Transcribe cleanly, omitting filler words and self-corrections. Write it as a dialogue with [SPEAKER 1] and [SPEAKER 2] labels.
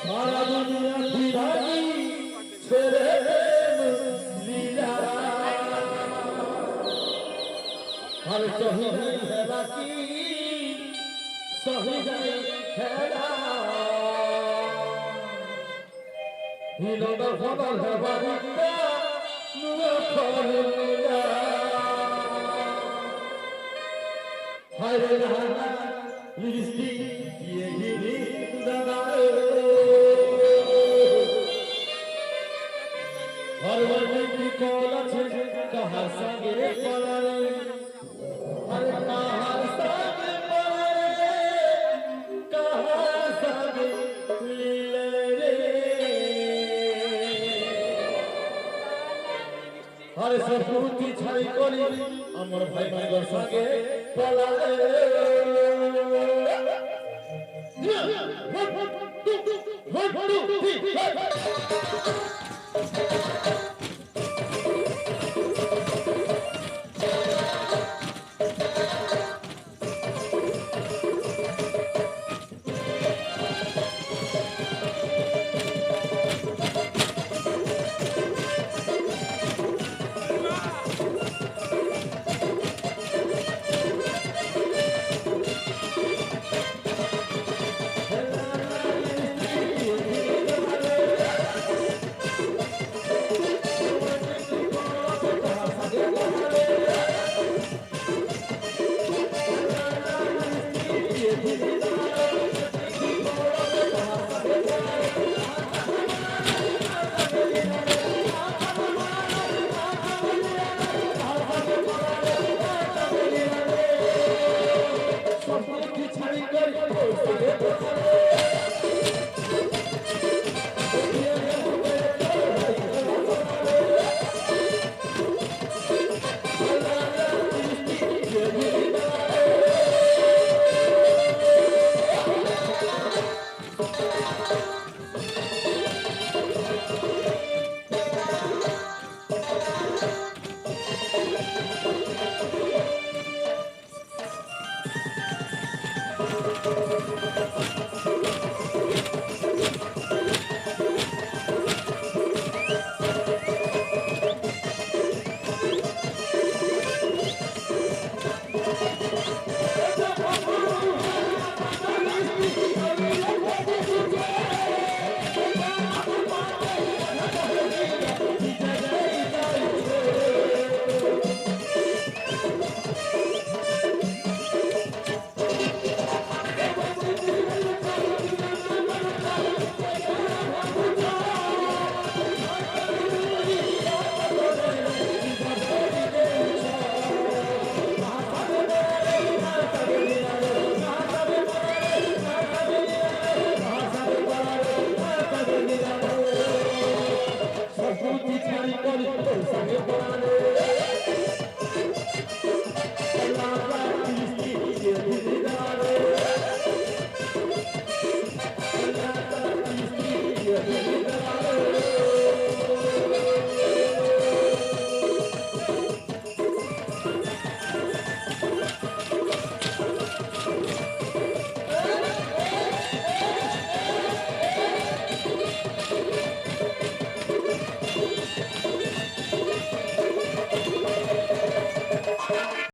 [SPEAKER 1] सारा दुनिया दीवानी तेरे लीला हर कहीं है बाकी सही है हिलो दा फदल है बारिका नुआ खोलना हाय रे रहना लिस्टी ये गिरी दगाए हर वर्ग की कॉलेज कहाँ संगे पढ़े हर कहाँ संगे पढ़े कहाँ संगे लीले रे हर सपूती छाई कोली अमर भाई मांगर संगे पढ़े